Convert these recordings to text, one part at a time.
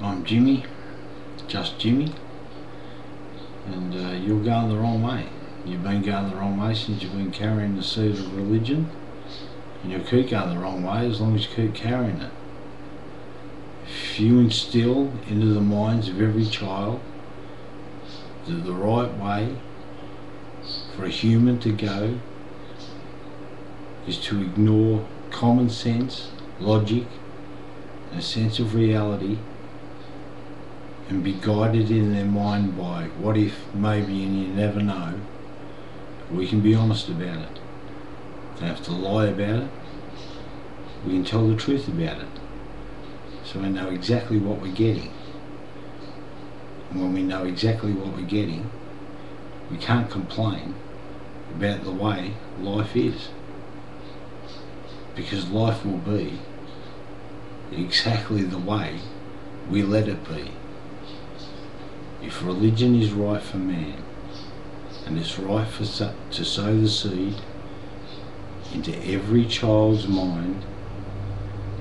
I'm Jimmy, just Jimmy, and you're going the wrong way. You've been going the wrong way since you've been carrying the seed of religion, and you'll keep going the wrong way as long as you keep carrying it. If you instill into the minds of every child that the right way for a human to go is to ignore common sense, logic, and a sense of reality, and be guided in their mind by what if, maybe, and you never know, we can be honest about it. Don't have to lie about it. We can tell the truth about it. So we know exactly what we're getting. And when we know exactly what we're getting, we can't complain about the way life is. Because life will be exactly the way we let it be. If religion is right for man, and it's right to sow the seed into every child's mind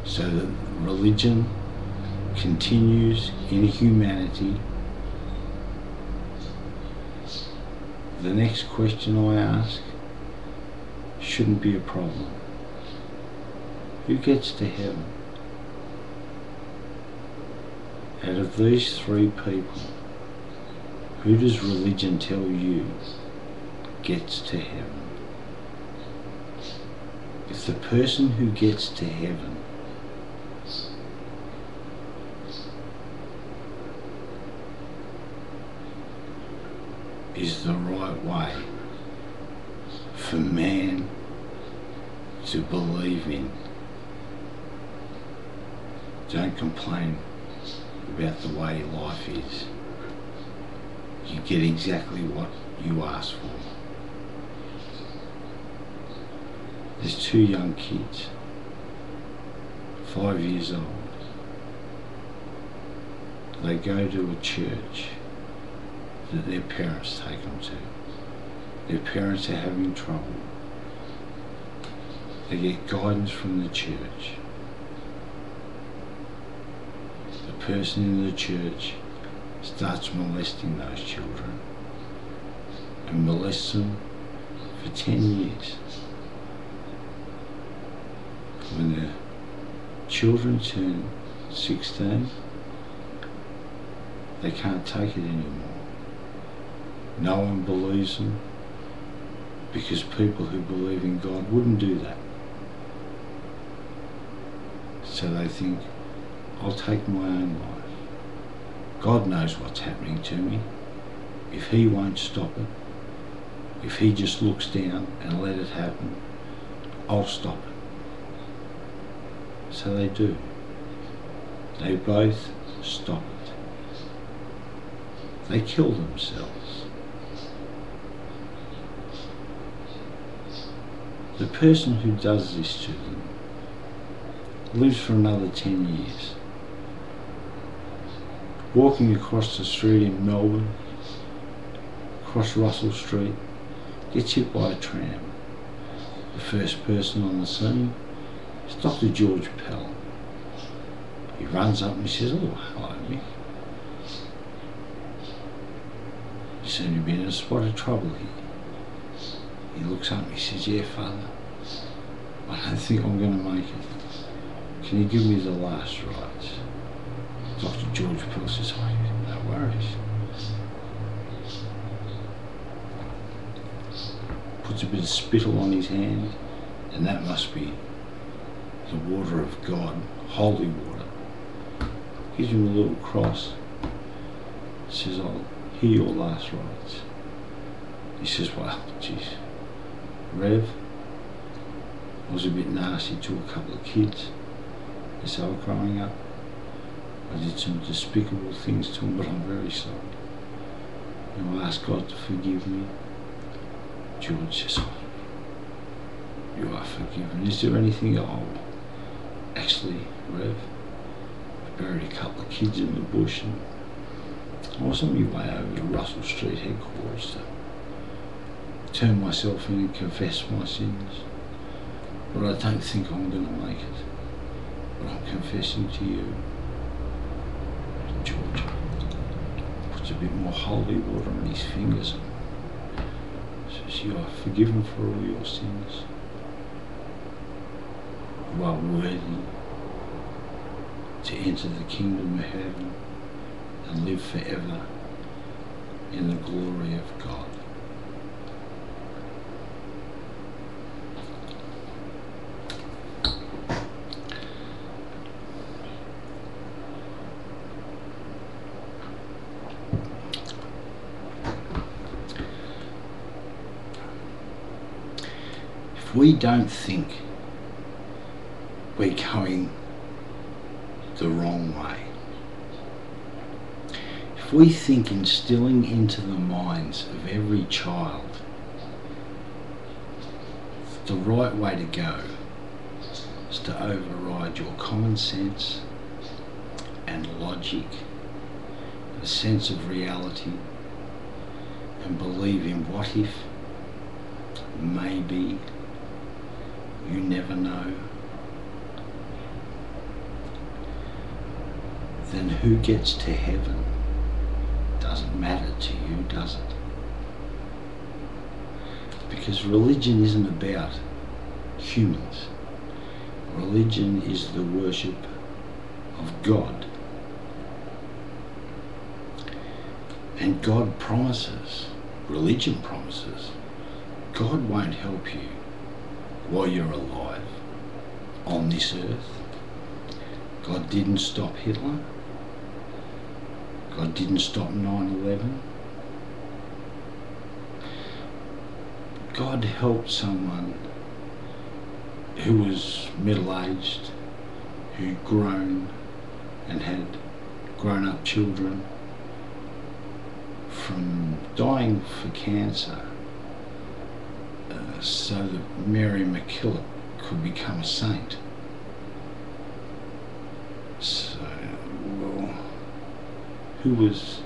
so that religion continues in humanity, the next question I ask shouldn't be a problem. Who gets to heaven? Out of these three people, who does religion tell you gets to heaven? If the person who gets to heaven is the right way for man to believe in, don't complain about the way life is. You get exactly what you ask for. There's two young kids, 5 years old. They go to a church that their parents take them to. Their parents are having trouble. They get guidance from the church. The person in the church starts molesting those children and molests them for 10 years. When the children turn 16, they can't take it anymore. No one believes them because people who believe in God wouldn't do that. So they think, I'll take my own life. God knows what's happening to me. If he won't stop it, if he just looks down and let it happen, I'll stop it. So they do. They both stop it. They kill themselves. The person who does this to them lives for another 10 years. Walking across the street in Melbourne, across Russell Street, gets hit by a tram. The first person on the scene is Dr. George Pell. He runs up and he says, "Oh, hello, Mick. You seem to be in a spot of trouble here." He looks up and he says, "Yeah, Father, I don't think I'm going to make it. Can you give me the last rites?" Dr. George Pell says, "Oh, no worries." Puts a bit of spittle on his hand, and that must be the water of God, holy water. Gives him a little cross. Says, "I'll hear your last rites." He says, "Well, geez, Rev, I was a bit nasty to a couple of kids as I was growing up. I did some despicable things to them, but I'm very sorry. And I ask God to forgive me." George says, "Oh, you are forgiven. Is there anything?" "Oh, actually, Rev, I buried a couple of kids in the bush, and I was on my way over to Russell Street headquarters to turn myself in and confess my sins. But I don't think I'm going to make it. But I'm confessing to you. George puts a bit more holy water on his fingers and says, "You are forgiven for all your sins. You are worthy to enter the kingdom of heaven and live forever in the glory of God." If we don't think we're going the wrong way, if we think instilling into the minds of every child the right way to go is to override your common sense and logic, a sense of reality, and believe in what if, maybe, you never know, then who gets to heaven doesn't matter to you, does it? Because religion isn't about humans. Religion is the worship of God. And God promises, religion promises, God won't help you while you're alive on this earth. God didn't stop Hitler. God didn't stop 9/11. God helped someone who was middle-aged, who'd grown and had grown-up children from dying for cancer, so that Mary MacKillop could become a saint. So, well, who was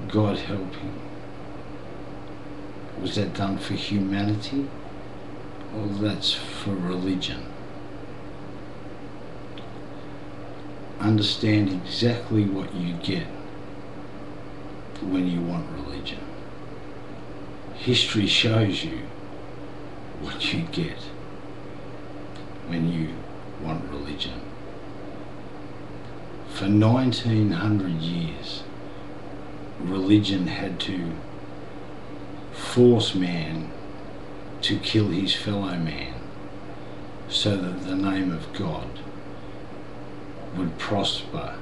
God helping? Was that done for humanity? Or that's for religion? Understand exactly what you get when you want religion. History shows you what you get when you want religion. For 1900 years, religion had to force man to kill his fellow man so that the name of God would prosper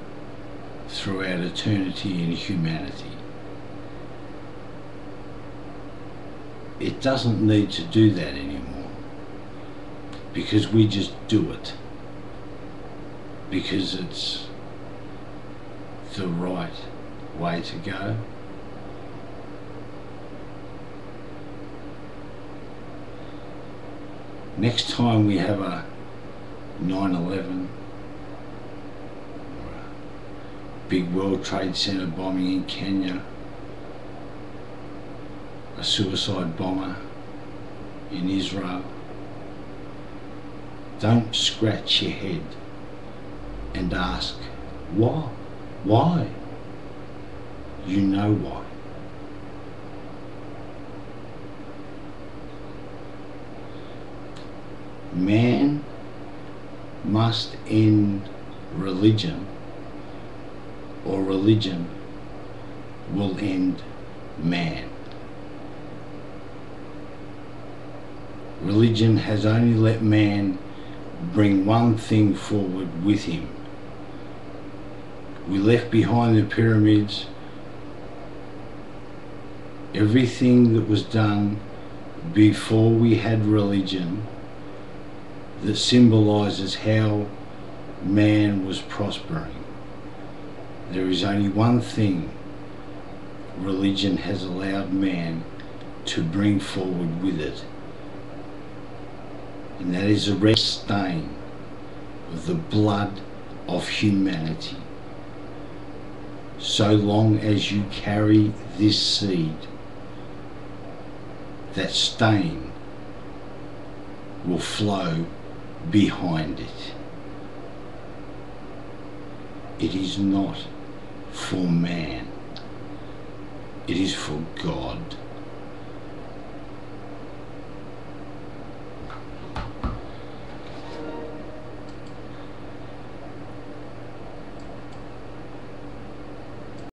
throughout eternity and humanity. It doesn't need to do that anymore, because we just do it, because it's the right way to go. Next time we have a 9/11 or a big World Trade Center bombing in Kenya, a suicide bomber in Israel, don't scratch your head and ask, why? Why? You know why. Man must end religion, or religion will end man. Religion has only let man bring one thing forward with him. We left behind the pyramids, everything that was done before we had religion that symbolizes how man was prospering. There is only one thing religion has allowed man to bring forward with it, and that is a red stain of the blood of humanity. So long as you carry this seed, that stain will flow behind it. It is not for man. It is for God.